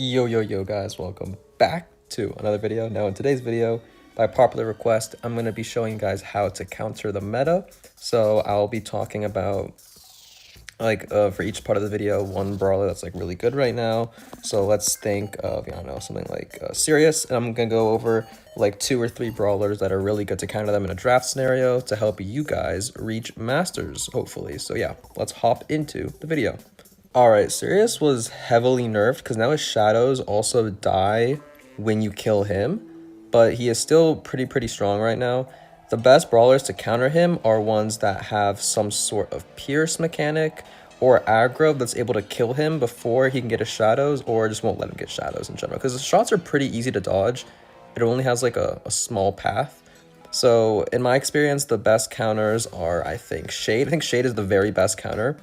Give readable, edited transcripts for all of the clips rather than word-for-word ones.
Yo guys, welcome back to another video. Now in today's video, by popular request, I'm going to be showing you guys how to counter the meta. So I'll be talking about for each part of the video, one brawler that's like really good right now. So let's think of, I don't know, something like Sirius, and I'm going to go over like 2 or 3 brawlers that are really good to counter them in a draft scenario to help you guys reach masters, hopefully. So yeah, let's hop into the video. Alright, Sirius was heavily nerfed because now his shadows also die when you kill him, but he is still pretty strong right now. The best brawlers to counter him are ones that have some sort of pierce mechanic or aggro that's able to kill him before he can get his shadows, or just won't let him get shadows in general, because the shots are pretty easy to dodge. It only has like a small path. So in my experience, the best counters are, I think, Shade. I think Shade is the very best counter.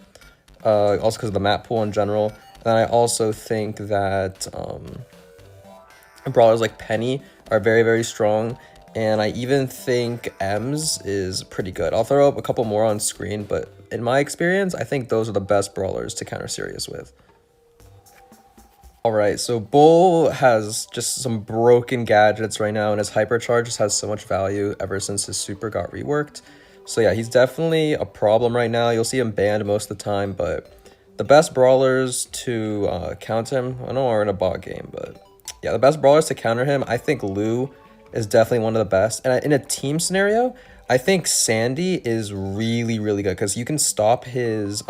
Also because of the map pool in general. And I also think that brawlers like Penny are very strong, and I even think Ems is pretty good. I'll throw up a couple more on screen, but in my experience, I think those are the best brawlers to counter Sirius with. Alright, so Bull has just some broken gadgets right now, and his hypercharge just has so much value ever since his super got reworked. So yeah, he's definitely a problem right now. You'll see him banned most of the time, but the best brawlers to counter him, I know we're in a bot game, but yeah, the best brawlers to counter him, I think Lou is definitely one of the best. And in a team scenario, I think Sandy is really good because you can stop his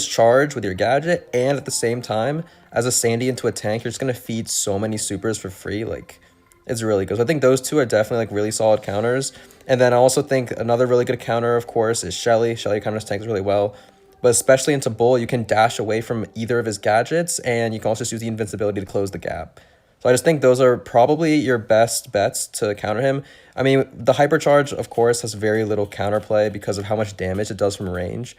charge with your gadget, and at the same time, as a Sandy into a tank, you're just gonna feed so many supers for free. Like, it's really good. So I think those two are definitely like really solid counters. And then I also think another really good counter, of course, is Shelly. Shelly counters tanks really well. But especially into Bull, you can dash away from either of his gadgets, and you can also just use the invincibility to close the gap. So I just think those are probably your best bets to counter him. I mean, the hypercharge, of course, has very little counterplay because of how much damage it does from range.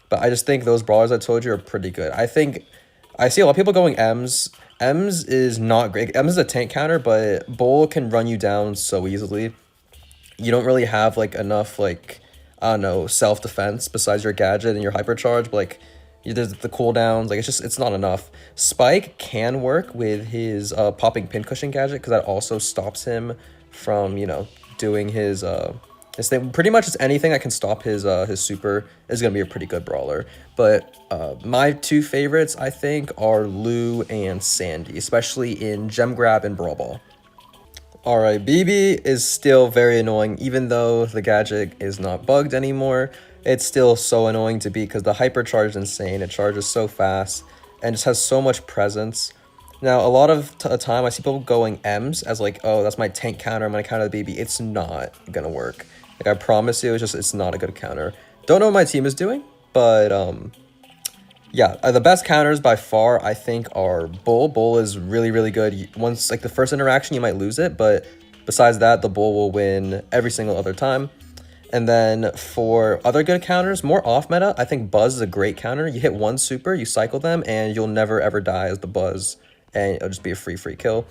But I just think those brawlers I told you are pretty good. I see a lot of people going Ems. Ems is not great. Ems is a tank counter, but Bull can run you down so easily. You don't really have like enough like, I don't know, self-defense besides your gadget and your hypercharge, but like there's the cooldowns, like it's not enough. Spike can work with his popping pincushion gadget, because that also stops him from, doing his thing. Pretty much just anything that can stop his super is gonna be a pretty good brawler. But my 2 favorites, I think, are Lou and Sandy, especially in Gem Grab and Brawl Ball. Alright, Bibi is still very annoying, even though the gadget is not bugged anymore. It's still so annoying to beat because the hypercharge is insane. It charges so fast and just has so much presence. Now, a lot of the time I see people going Ems as like, oh, that's my tank counter, I'm gonna counter the Bibi. It's not gonna work. Like, I promise you, it's not a good counter. Don't know what my team is doing, but yeah, the best counters by far, I think, are Bull. Bull is really good. Once, like, the first interaction, you might lose it, but besides that, the Bull will win every single other time. And then for other good counters, more off meta, I think Buzz is a great counter. You hit one super, you cycle them, and you'll never ever die as the Buzz, and it'll just be a free kill.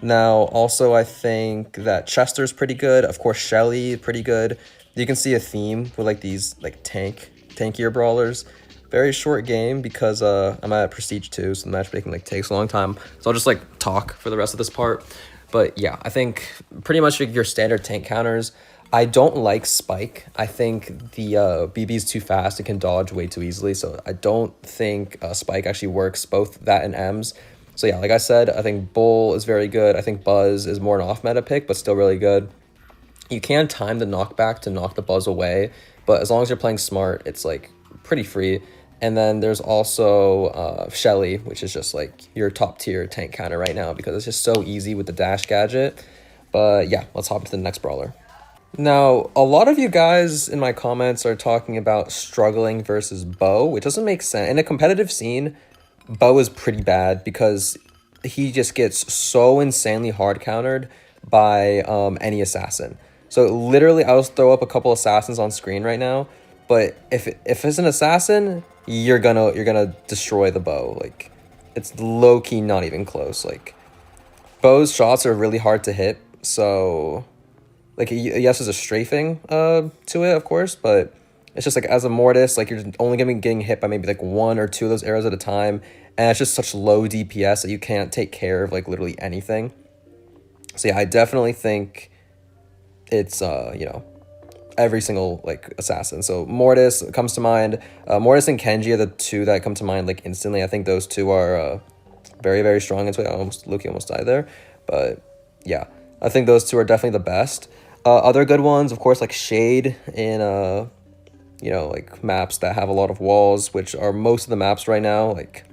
Now, also, I think that Chester's pretty good. Of course, Shelly, pretty good. You can see a theme with like these like tankier brawlers. Very short game because I'm at Prestige 2, so the matchmaking like takes a long time. So I'll just like talk for the rest of this part. But yeah, I think pretty much your standard tank counters. I don't like Spike. I think the BB is too fast. It can dodge way too easily. So I don't think Spike actually works, both that and Ems. So yeah, like I said, I think Bull is very good. I think Buzz is more an off-meta pick, but still really good. You can time the knockback to knock the Buzz away, but as long as you're playing smart, it's like pretty free. And then there's also Shelly, which is just like your top tier tank counter right now because it's just so easy with the dash gadget. But yeah, let's hop into the next brawler. Now, a lot of you guys in my comments are talking about struggling versus Bo, which doesn't make sense. In a competitive scene, Bo is pretty bad because he just gets so insanely hard countered by any assassin. So literally, I'll just throw up a couple assassins on screen right now. But if it's an assassin, you're gonna destroy the Bo. Like, it's low-key not even close. Like, Bo's shots are really hard to hit, so like, yes, there's a strafing to it, of course, but It's just like as a Mortis, like you're only gonna be getting hit by maybe like one or two of those arrows at a time, and it's just such low DPS that you can't take care of like literally anything. So yeah, I definitely think it's you know, every single like assassin. So Mortis comes to mind. Mortis and Kenji are the two that come to mind like instantly. I think those two are very, very strong. It's Loki almost died there, but yeah, I think those two are definitely the best. Other good ones, of course, like Shade in you know, like maps that have a lot of walls, which are most of the maps right now. Like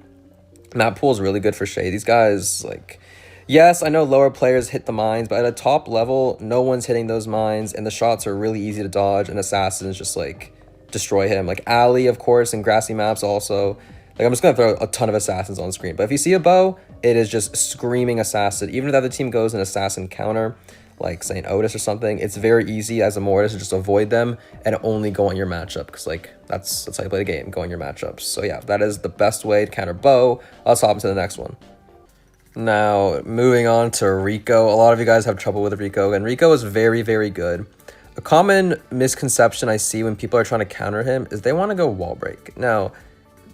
map pool is really good for Shade. These guys, like, yes, I know lower players hit the mines, but at a top level, no one's hitting those mines, and the shots are really easy to dodge, and assassins just like destroy him. Like Alley, of course, and grassy maps also. Like I'm just gonna throw a ton of assassins on screen, but if you see a bow, it is just screaming assassin. Even if the other team goes an assassin counter, like St. Otis or something, it's very easy as a Mortis to just avoid them and only go on your matchup, because like that's how you play the game, go on your matchups. So yeah, that is the best way to counter bow. Let's hop into the next one. Now moving on to Rico. A lot of you guys have trouble with Rico, and Rico is very, very good. A common misconception I see when people are trying to counter him is they want to go wall break. Now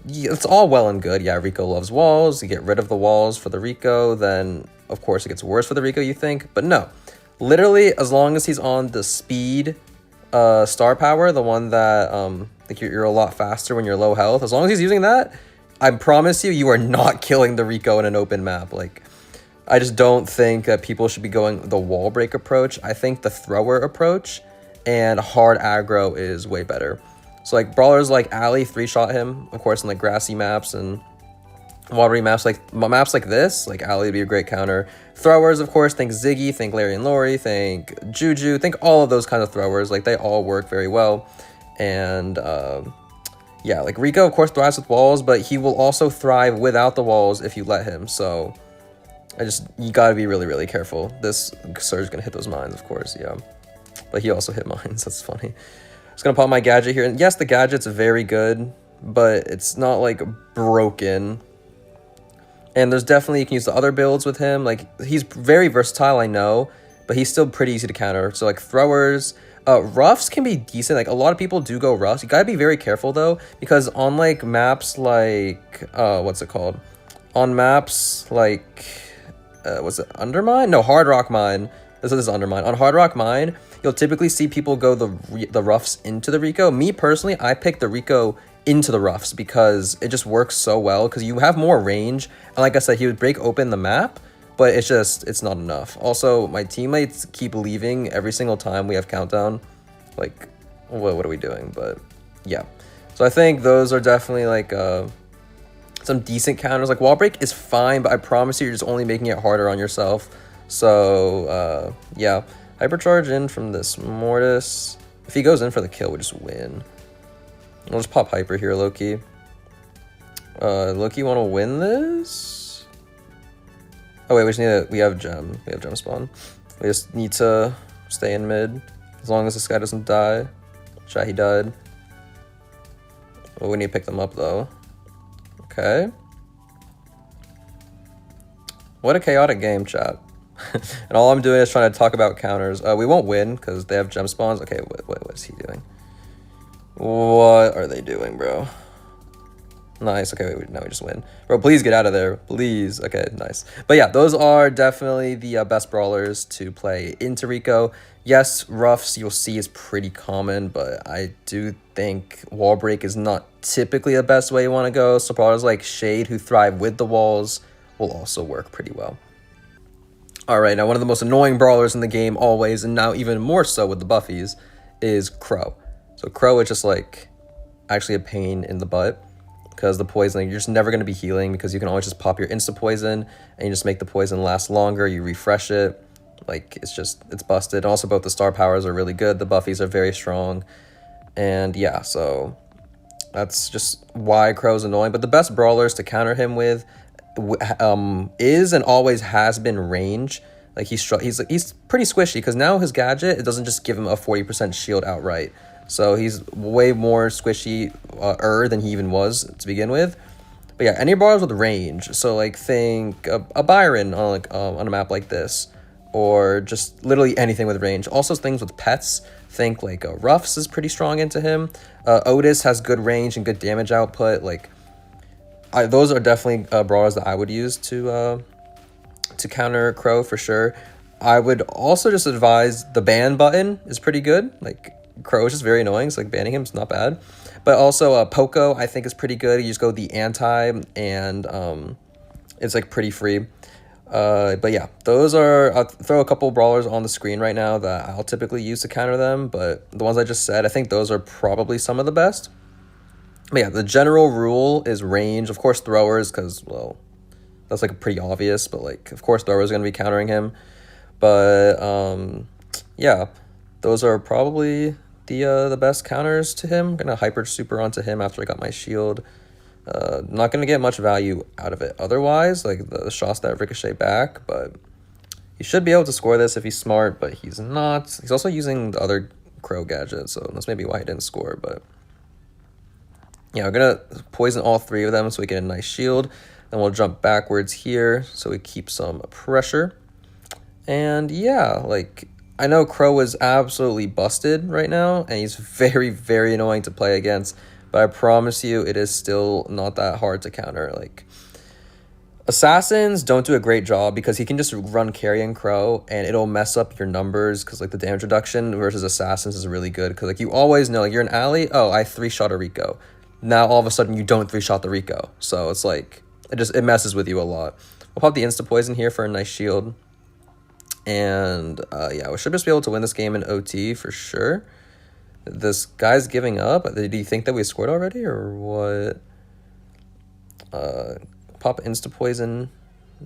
it's all well and good. Yeah, Rico loves walls. You get rid of the walls for the Rico, then of course it gets worse for the Rico, you think, but no. Literally, as long as he's on the speed star power, the one that like you're a lot faster when you're low health, as long as he's using that, I promise you, you are not killing the Rico in an open map. Like, I just don't think that people should be going the wall break approach. I think the thrower approach and hard aggro is way better. So like brawlers like Alley 3-shot him, of course, in like grassy maps and watery maps like this, like Alley would be a great counter. Throwers, of course, think Ziggy, think Larry and Lori, think Juju, think all of those kind of throwers. Like they all work very well. And yeah, like Rico, of course, thrives with walls, but he will also thrive without the walls if you let him. So you gotta be really, really careful. This Surge's gonna hit those mines, of course, yeah. But he also hit mines, that's funny. Just gonna pop my gadget here. And yes, the gadget's very good, but it's not like broken. And there's definitely, you can use the other builds with him. Like, he's very versatile, I know, but he's still pretty easy to counter. So, like, throwers, roughs can be decent. Like, a lot of people do go roughs. You gotta be very careful, though, because on, like, maps like, what's it called? On maps like, was it Undermine? No, Hard Rock Mine. This is Undermine. On Hard Rock Mine, you'll typically see people go the roughs into the Rico. Me, personally, I picked the Rico into the roughs because it just works so well, because you have more range, and like I said, he would break open the map, but it's not enough. Also, my teammates keep leaving every single time we have countdown. Like, what are we doing? But yeah, so I think those are definitely like some decent counters. Like wall break is fine, but I promise you're just only making it harder on yourself. So yeah, hypercharge in from this Mortis. If he goes in for the kill, we just win. I'll just pop hyper here, Loki. Loki, want to win this? Oh wait, we have gem. We have gem spawn. We just need to stay in mid as long as this guy doesn't die. Chat, he died. Oh, we need to pick them up though. Okay. What a chaotic game, chat. And all I'm doing is trying to talk about counters. We won't win because they have gem spawns. Okay, what is he doing? What are they doing, bro? Nice. Okay, wait, now we just win. Bro, please get out of there. Please. Okay, nice. But yeah, those are definitely the best brawlers to play into Rico. Yes, roughs you'll see is pretty common, but I do think wall break is not typically the best way you want to go. So brawlers like Shade, who thrive with the walls, will also work pretty well. All right, now one of the most annoying brawlers in the game always, and now even more so with the buffies, is Crow. So Crow is just like actually a pain in the butt, because the poisoning, you're just never going to be healing, because you can always just pop your insta poison and you just make the poison last longer. You refresh it. Like, it's busted. And also both the star powers are really good. The buffies are very strong. And yeah, so that's just why Crow's annoying. But the best brawlers to counter him with is and always has been range. Like he's pretty squishy, because now his gadget, it doesn't just give him a 40% shield outright. So he's way more squishy than he even was to begin with. But yeah, any brawlers with range. So like think a Byron on a map like this, or just literally anything with range. Also things with pets. Think like Ruffs is pretty strong into him. Otis has good range and good damage output. Like, those are definitely brawlers that I would use to counter Crow for sure. I would also just advise the ban button is pretty good. Like, Crow is just very annoying, so like banning him is not bad. But also Poco I think is pretty good. You just go the anti and it's like pretty free. But yeah, those are, I'll throw a couple brawlers on the screen right now that I'll typically use to counter them, but the ones I just said, I think those are probably some of the best. But yeah, the general rule is range, of course throwers, because, well, that's like pretty obvious, but like, of course throwers are going to be countering him. But yeah, those are probably the best counters to him. I'm going to hyper super onto him after I got my shield. Not going to get much value out of it otherwise, like the shots that ricochet back, but he should be able to score this if he's smart, but he's not. He's also using the other Crow gadget, so that's maybe why he didn't score. But yeah, we're going to poison all three of them so we get a nice shield. Then we'll jump backwards here so we keep some pressure. And yeah, like, I know Crow is absolutely busted right now, and he's very, very annoying to play against. But I promise you, it is still not that hard to counter. Like, Assassins don't do a great job because he can just run carrying Crow and it'll mess up your numbers because like the damage reduction versus Assassins is really good because like you always know, like, you're an ally, oh, I 3-shot a Rico. Now all of a sudden you don't 3-shot the Rico. So it's like, it messes with you a lot. We'll pop the insta poison here for a nice shield. And yeah, we should just be able to win this game in OT for sure. This guy's giving up. Do you think that we scored already or what? Pop insta poison.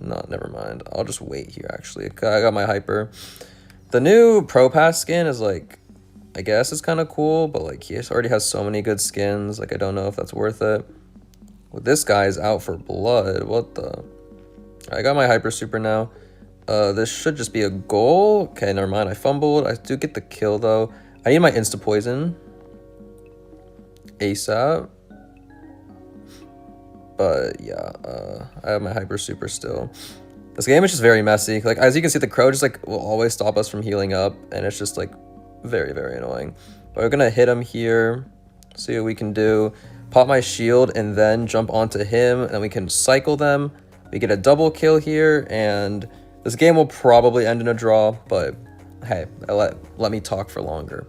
No, never mind. I'll just wait here actually. I got my hyper. The new Pro Pass skin is like, I guess it's kind of cool, but like he already has so many good skins. Like I don't know if that's worth it. Well, this guy's out for blood. What the? I got my hyper super now. This should just be a goal. Okay, never mind. I fumbled. I do get the kill though. I need my insta poison ASAP. But yeah, I have my hyper super still. This game is just very messy. Like as you can see, the Crow just like will always stop us from healing up, and it's just like very, very annoying. But we're gonna hit him here, see what we can do. Pop my shield and then jump onto him, and then we can cycle them. We get a double kill here, and this game will probably end in a draw, but hey, let me talk for longer.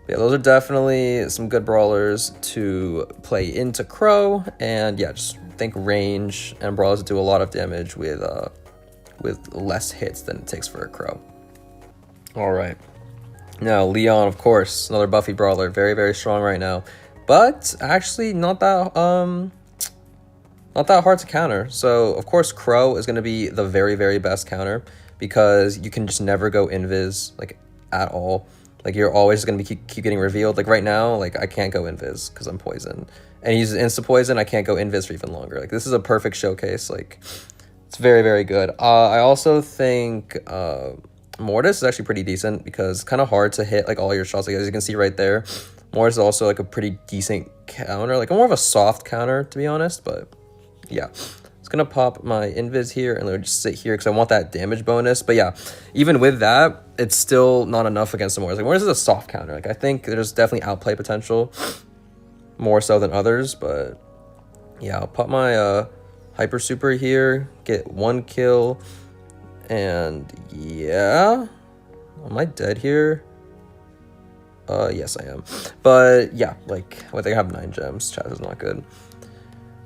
Yeah, those are definitely some good brawlers to play into Crow, and yeah, just think range and brawlers that do a lot of damage with less hits than it takes for a Crow. All right, now Leon, of course, another buffy brawler, very, very strong right now, but actually not that hard to counter. So of course Crow is going to be the very, very best counter because you can just never go invis like at all. Like you're always going to be keep getting revealed. Like right now, like I can't go invis because I'm poisoned, and he's insta poison. I can't go invis for even longer. Like this is a perfect showcase. Like it's very, very good. I also think Mortis is actually pretty decent because it's kind of hard to hit like all your shots. Like as you can see right there, Mortis is also like a pretty decent counter. Like more of a soft counter to be honest, but yeah. It's gonna pop my invis here and then just sit here because I want that damage bonus. But yeah, even with that, it's still not enough against the Mortis. Like Mortis is a soft counter. Like I think there's definitely outplay potential more so than others. But yeah, I'll pop my hyper super here, get 1 kill, and yeah, am I dead here? Yes I am. But yeah, like I think I have 9 gems. Chat is not good.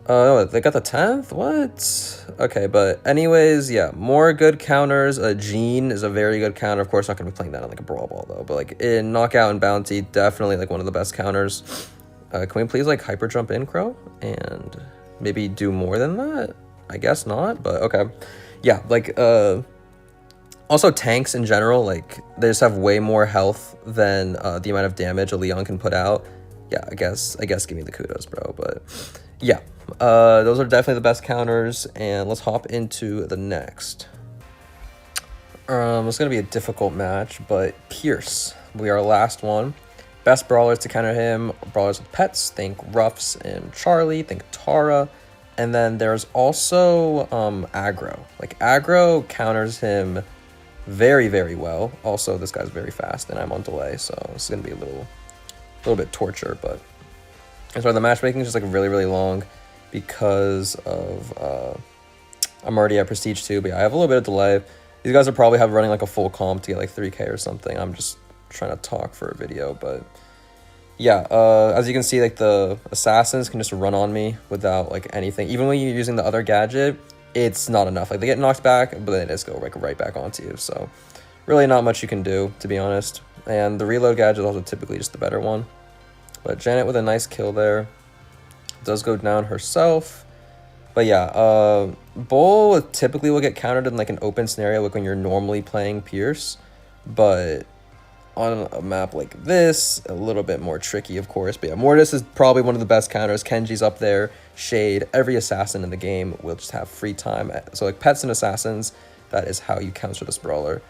No, they got the 10th? What? Okay, but anyways, yeah, more good counters. Jean is a very good counter. Of course, not going to be playing that on like a Brawl Ball, though. But like in Knockout and Bounty, definitely like one of the best counters. Can we please like hyper jump in, Crow? And maybe do more than that? I guess not, but okay. Yeah, like, also tanks in general, like they just have way more health than the amount of damage a Leon can put out. Yeah, I guess give me the kudos, bro. But yeah, those are definitely the best counters, and let's hop into the next. It's gonna be a difficult match, but Pierce, we are last one. Best brawlers to counter him, brawlers with pets, think Ruffs and Charlie, think Tara, and then there's also aggro. Like aggro counters him very, very well. Also, this guy's very fast, and I'm on delay, so it's gonna be a little bit torture. But and so the matchmaking is just like really, really long because of I'm already at Prestige 2, but yeah, I have a little bit of delay. These guys are probably running like a full comp to get like 3K or something. I'm just trying to talk for a video, but yeah, as you can see, like the assassins can just run on me without like anything. Even when you're using the other gadget, it's not enough. Like they get knocked back, but then they just go like right back onto you. So really not much you can do, to be honest. And the reload gadget is also typically just the better one. But Janet with a nice kill there. Does go down herself. But yeah, Bull typically will get countered in like an open scenario, like when you're normally playing Pierce. But on a map like this, a little bit more tricky, of course. But yeah, Mortis is probably one of the best counters. Kenji's up there. Shade. Every assassin in the game will just have free time. So like pets and assassins, that is how you counter this brawler.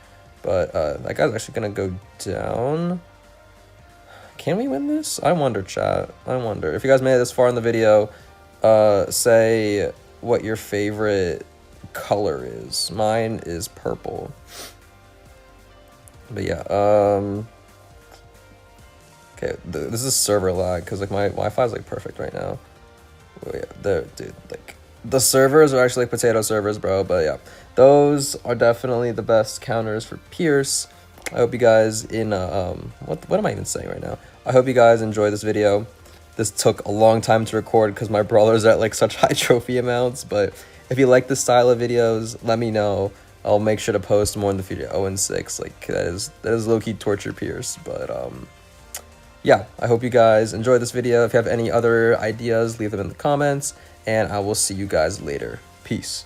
But that guy's actually going to go down. Can we win this? I wonder, chat. I wonder. If you guys made it this far in the video, say what your favorite color is. Mine is purple. But yeah, okay, this is server lag because like my Wi-Fi is like perfect right now. Oh yeah, there, dude. Like the servers are actually like potato servers, bro. But yeah, those are definitely the best counters for Pierce. I hope you guys what am I even saying right now? I hope you guys enjoy this video. This took a long time to record because my brawlers are at like such high trophy amounts. But if you like this style of videos, let me know. I'll make sure to post more in the future. 0-6, like that is low-key torture Pierce. But yeah, I hope you guys enjoyed this video. If you have any other ideas, leave them in the comments, and I will see you guys later. Peace.